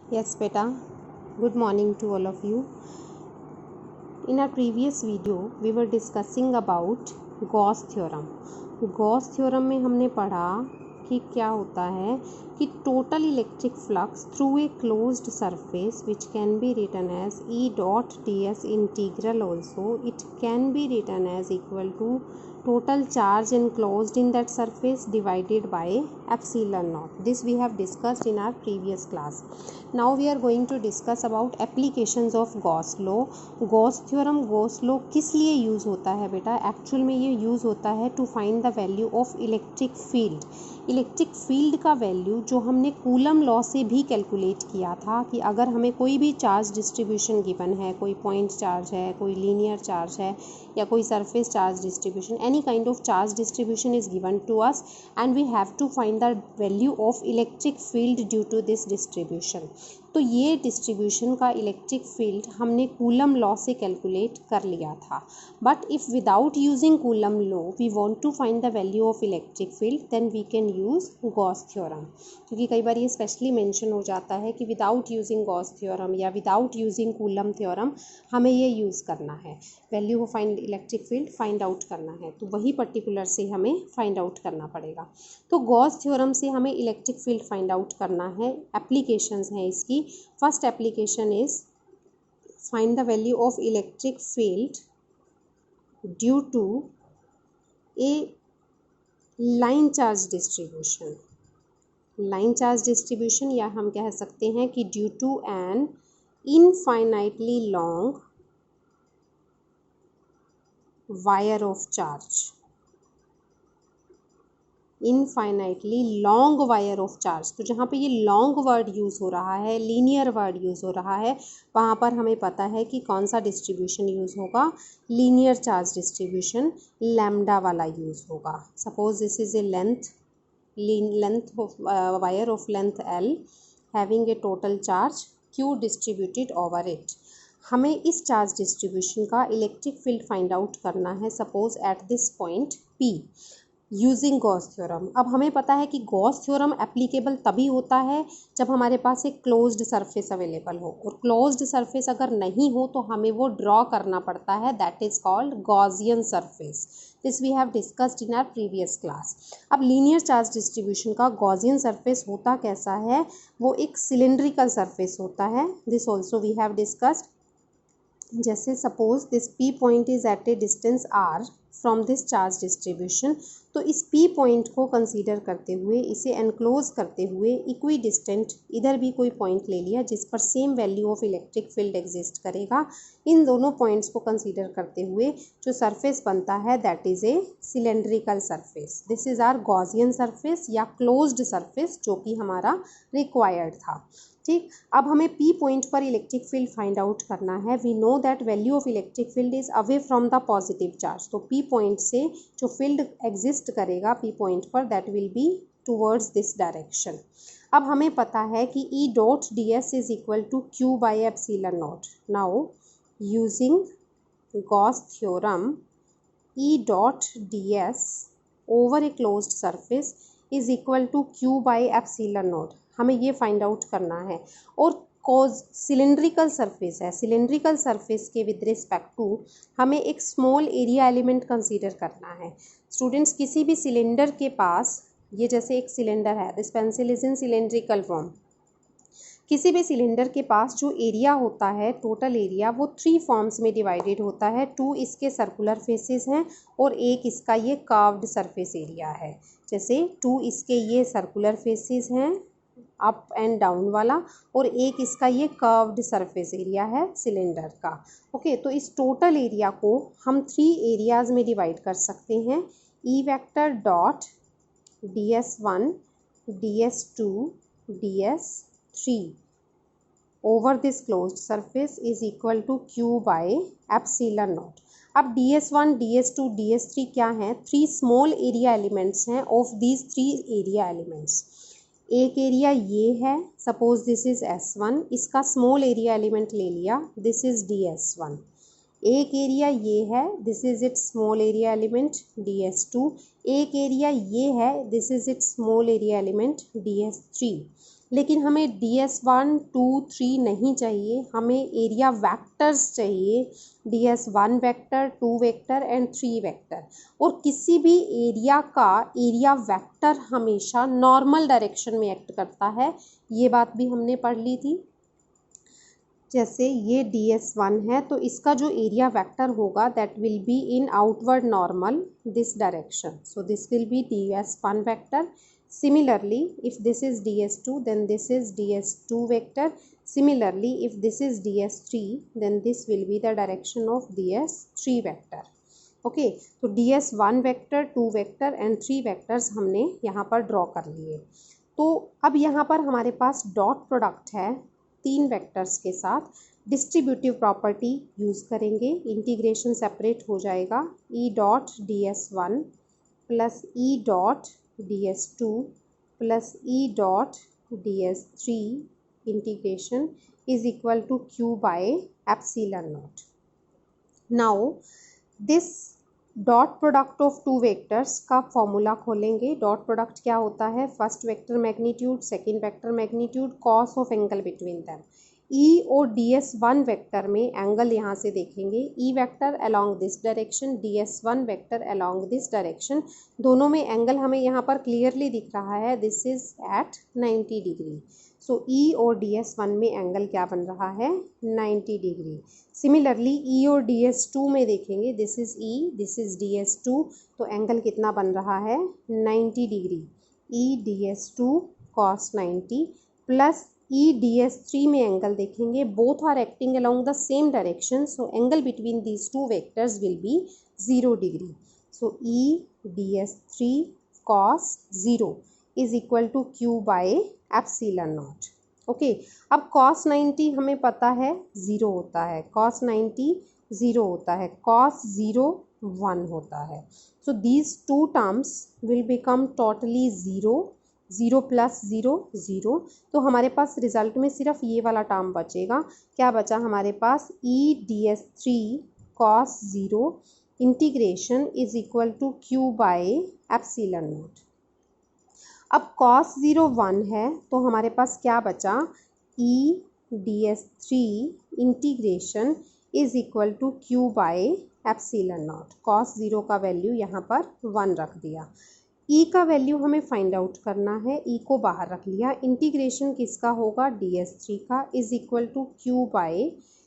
Yes, beta. Good morning to all of you. In our previous video, we were discussing about Gauss theorem. Gauss theorem में हमने पढ़ा कि क्या होता है कि total electric flux through a closed surface, which can be written as E dot ds integral also, it can be written as equal to total charge enclosed in that surface divided by epsilon naught. This we have discussed in our previous class. Now we are going to discuss about applications of Gauss law. Gauss theorem, Gauss law किस लिए use होता है बेटा? Actual में ये use होता है to find the value of electric field. Electric field का वैल्यू जो हमने कूलम लॉ से भी कैलकुलेट किया था कि अगर हमें कोई भी चार्ज डिस्ट्रीब्यूशन गिवन है, कोई पॉइंट चार्ज है, कोई लीनियर चार्ज है या कोई surface charge distribution, any kind of charge distribution is given to us and we have to find the value of electric field due to this distribution. तो ये distribution का electric field हमने Coulomb law से calculate कर लिया था. But if without using Coulomb law we want to find the value of electric field, then we can use Gauss theorem. क्योंकि कई बार ये स्पेशली मेंशन हो जाता है कि विदाउट यूजिंग गॉस थ्योरम या विदाउट यूजिंग कूलम थ्योरम हमें ये यूज़ करना है, value of find electric field find out करना है, तो वही पर्टिकुलर से हमें फाइंड आउट करना पड़ेगा. तो गॉस थ्योरम से हमें इलेक्ट्रिक फील्ड फाइंड आउट करना है. एप्लीकेशंस हैं इसकी. First application is find the value of electric field due to a line charge distribution. Line charge distribution या हम कह सकते हैं कि due to an infinitely long wire of charge. Infinitely long wire of charge. तो जहाँ पे ये लॉन्ग वर्ड यूज़ हो रहा है, लीनियर वर्ड यूज़ हो रहा है, वहाँ पर हमें पता है कि कौन सा डिस्ट्रीब्यूशन यूज़ होगा. लीनियर चार्ज डिस्ट्रीब्यूशन लैम्डा वाला यूज़ होगा. Suppose this is a length of wire of length L having a total charge Q distributed over it. हमें इस चार्ज डिस्ट्रीब्यूशन का इलेक्ट्रिक फील्ड फाइंड आउट करना है. Suppose at this point P using Gauss theorem. अब हमें पता है कि गॉस थ्योरम एप्लीकेबल तभी होता है जब हमारे पास एक क्लोज्ड सरफेस अवेलेबल हो, और क्लोज्ड सरफेस अगर नहीं हो तो हमें वो ड्रॉ करना पड़ता है. That is called Gaussian surface. This we have discussed in our previous class. अब लीनियर चार्ज डिस्ट्रीब्यूशन का गॉसियन सरफेस होता कैसा है? वो एक सिलेंड्रिकल सरफेस होता है. This also we have discussed. जैसे suppose this P point is at a distance R from this charge distribution. तो इस P पॉइंट को कंसीडर करते हुए, इसे एनक्लोज करते हुए इक्वी डिस्टेंट इधर भी कोई पॉइंट ले लिया जिस पर same value of electric field exist करेगा. इन दोनों पॉइंट्स को कंसीडर करते हुए जो सरफेस बनता है that is a cylindrical surface. This is our Gaussian surface या क्लोज्ड सरफेस जो कि हमारा रिक्वायर्ड था. ठीक. अब हमें P पॉइंट पर इलेक्ट्रिक फील्ड फाइंड आउट करना है. We know that value of electric field is away from the positive charge. तो P पॉइंट से जो फील्ड एग्जिस्ट करेगा P पॉइंट पर that will be towards this direction. अब हमें पता है कि E dot ds is equal to Q by epsilon naught. Now using Gauss theorem E dot ds over a closed surface is equal to Q by epsilon naught. हमें ये find out करना है. और कॉज सिलेंड्रिकल सरफेस है, cylindrical surface के with respect to हमें एक small area element consider करना है. स्टूडेंट्स, किसी भी सिलेंडर के पास, ये जैसे एक सिलेंडर है, this pencil is in cylindrical form. किसी भी सिलेंडर के पास जो एरिया होता है, टोटल एरिया, वो 3 फॉर्म्स में डिवाइडेड होता है. 2 इसके सर्कुलर फेसेस हैं और एक इसका ये कर्व्ड सरफेस एरिया है. जैसे 2 इसके ये सर्कुलर फेसेस हैं अप एंड डाउन वाला, और एक इसका ये कर्व्ड सरफेस एरिया है सिलेंडर का. ओके. तो इस टोटल एरिया को हम 3 एरियाज में डिवाइड कर सकते हैं. E vector dot ds1 ds2 ds3 over this closed surface is equal to Q by epsilon naught. अब ds1 ds2 ds3 क्या हैं? 3 स्मॉल एरिया एलिमेंट्स हैं ऑफ दीज 3 एरिया एलिमेंट्स. एक एरिया ये है, सपोज दिस इज S1, इसका small area element ले लिया, दिस इज ds1. एक एरिया ये है, this is it's small area element ds2. एक एरिया ये है, this is it's small area element ds3. लेकिन हमें DS1, 2, 3 नहीं चाहिए, हमें एरिया वेक्टर्स चाहिए, DS1 vector, 2 vector and 3 vector. और किसी भी एरिया का एरिया वेक्टर हमेशा नॉर्मल डायरेक्शन में एक्ट करता है, ये बात भी हमने पढ़ ली थी। जैसे ये DS1 है तो इसका जो एरिया वेक्टर होगा that will be in outward normal this direction, so this will be DS1 vector. Similarly, if this is DS2, then this is DS2 vector. Similarly, if this is DS3, then this will be the direction of DS3 vector. Okay, तो DS1 vector, 2 vector and 3 vectors हमने यहाँ पर draw कर लिए। तो अब यहाँ पर हमारे पास डॉट प्रोडक्ट है 3 वेक्टर्स के साथ। डिस्ट्रीब्यूटिव प्रॉपर्टी यूज़ करेंगे, इंटीग्रेशन सेपरेट हो जाएगा, E dot DS1 plus E dot DS2 plus E dot DS3 integration is equal to Q by epsilon naught. Now this dot product of two vectors का formula खोलेंगे। Dot product क्या होता है? First vector magnitude, second vector magnitude, cos of angle between them. E और DS1 vector में angle यहाँ से देखेंगे, E vector along this direction, DS1 vector along this direction, दोनों में एंगल हमें यहाँ पर क्लियरली दिख रहा है, दिस इज एट 90 डिग्री। सो ई और DS1 में एंगल क्या बन रहा है? 90 डिग्री। सिमिलरली ई और DS2 में देखेंगे, this is E, this is DS2, तो एंगल कितना बन रहा है? 90 degree. E DS2 cos 90 plus E DS3 में एंगल देखेंगे, both are acting along the same direction, so angle between these two vectors will be 0 degree. So E DS3 cos 0 is equal to Q by epsilon naught. Okay, अब cos 90 हमें पता है 0 होता है, cos 90 0 होता है, cos 0 1 होता है। So these two terms will become totally 0, 0 plus 0 0, तो हमारे पास रिजल्ट में सिर्फ ये वाला टर्म बचेगा। क्या बचा हमारे पास? E DS3 cos 0 integration is equal to Q by epsilon naught. अब cos 0 1 है तो हमारे पास क्या बचा? E DS3 integration is equal to Q by epsilon naught. cos 0 का वैल्यू यहाँ पर 1 रख दिया। E का वैल्यू हमें फाइंड आउट करना है, E को बाहर रख लिया। इंटीग्रेशन किसका होगा? DS3 का, is equal to Q by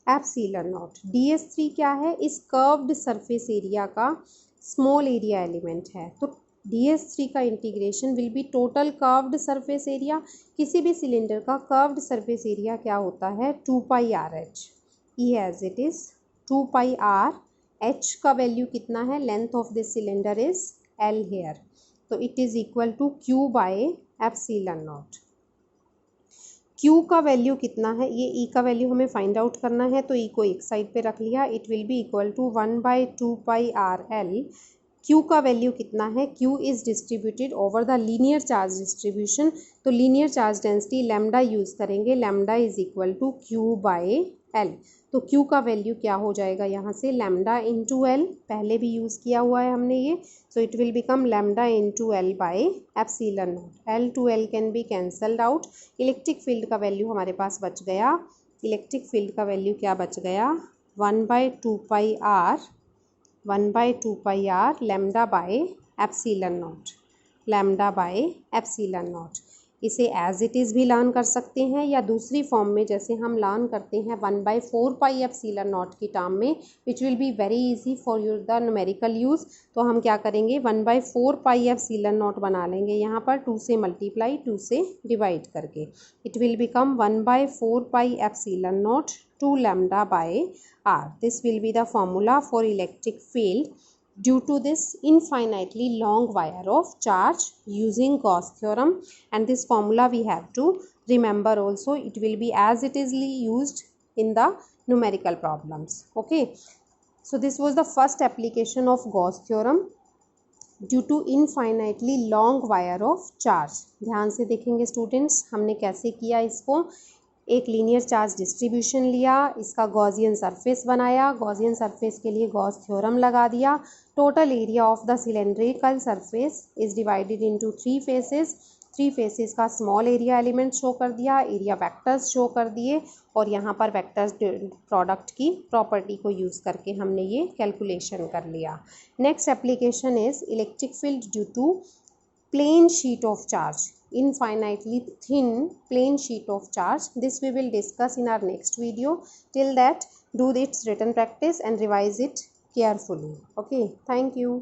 epsilon naught. DS3 क्या है? इस कर्व्ड सरफेस एरिया का स्मॉल एरिया एलिमेंट है, तो DS3 का इंटीग्रेशन will be total curved surface area. किसी भी सिलेंडर का कर्व्ड सरफेस एरिया क्या होता है? 2 pi r h. E as it is 2 pi r h का वैल्यू कितना है? Length of this cylinder is L here, तो it is equal to Q by epsilon naught. Q का value कितना है? ये E का वैल्यू हमें फाइंड आउट करना है, तो E को एक साइड पे रख लिया, it will be equal to 1 by 2 pi r l. Q का वैल्यू कितना है? Q is distributed over the linear charge distribution, तो linear charge density lambda use करेंगे, lambda is equal to Q by l. तो Q का value क्या हो जाएगा यहाँ से? लैम्डा इंटू एल, पहले भी यूज़ किया हुआ है हमने ये, so it will become lambda into L by epsilon not. L two L can be cancelled out. Electric field का वैल्यू हमारे पास बच गया, इलेक्ट्रिक फील्ड का वैल्यू क्या बच गया? 1 by 2 pi R, 1 by 2 pi R lambda by epsilon naught, lambda by epsilon naught. इसे as it is भी लर्न कर सकते हैं, या दूसरी फॉर्म में जैसे हम लर्न करते हैं 1 बाई 4 पाई एप्सिलॉन नॉट की टर्म में, which will be very easy for your the numerical use. तो हम क्या करेंगे? 1 बाई 4 पाई एप्सिलॉन नॉट बना लेंगे यहाँ पर, 2 से मल्टीप्लाई, 2 से डिवाइड करके, it will become 1 by 4 pi epsilon not 2 lambda by r. This will be the formula for electric field due to this infinitely long wire of charge using Gauss theorem, and this formula we have to remember also. It will be as it is used in the numerical problems. Okay, so this was the first application of Gauss theorem due to infinitely long wire of charge. ध्यान से देखेंगे students, हमने कैसे किया इसको। एक linear charge distribution लिया, इसका गॉसियन सरफेस बनाया, गॉसियन सरफेस के लिए गॉस थ्योरम लगा दिया। Total area of the cylindrical surface is divided into 3 faces, 3 faces का स्मॉल एरिया एलिमेंट शो कर दिया, एरिया वेक्टर्स शो कर दिए, और यहाँ पर वेक्टर्स प्रोडक्ट की प्रॉपर्टी को यूज़ करके हमने ये कैलकुलेशन कर लिया। Next application is electric field due to plain sheet of charge, infinitely thin plain sheet of charge. This we will discuss in our next video. Till that, do its written practice and revise it carefully. Okay, thank you.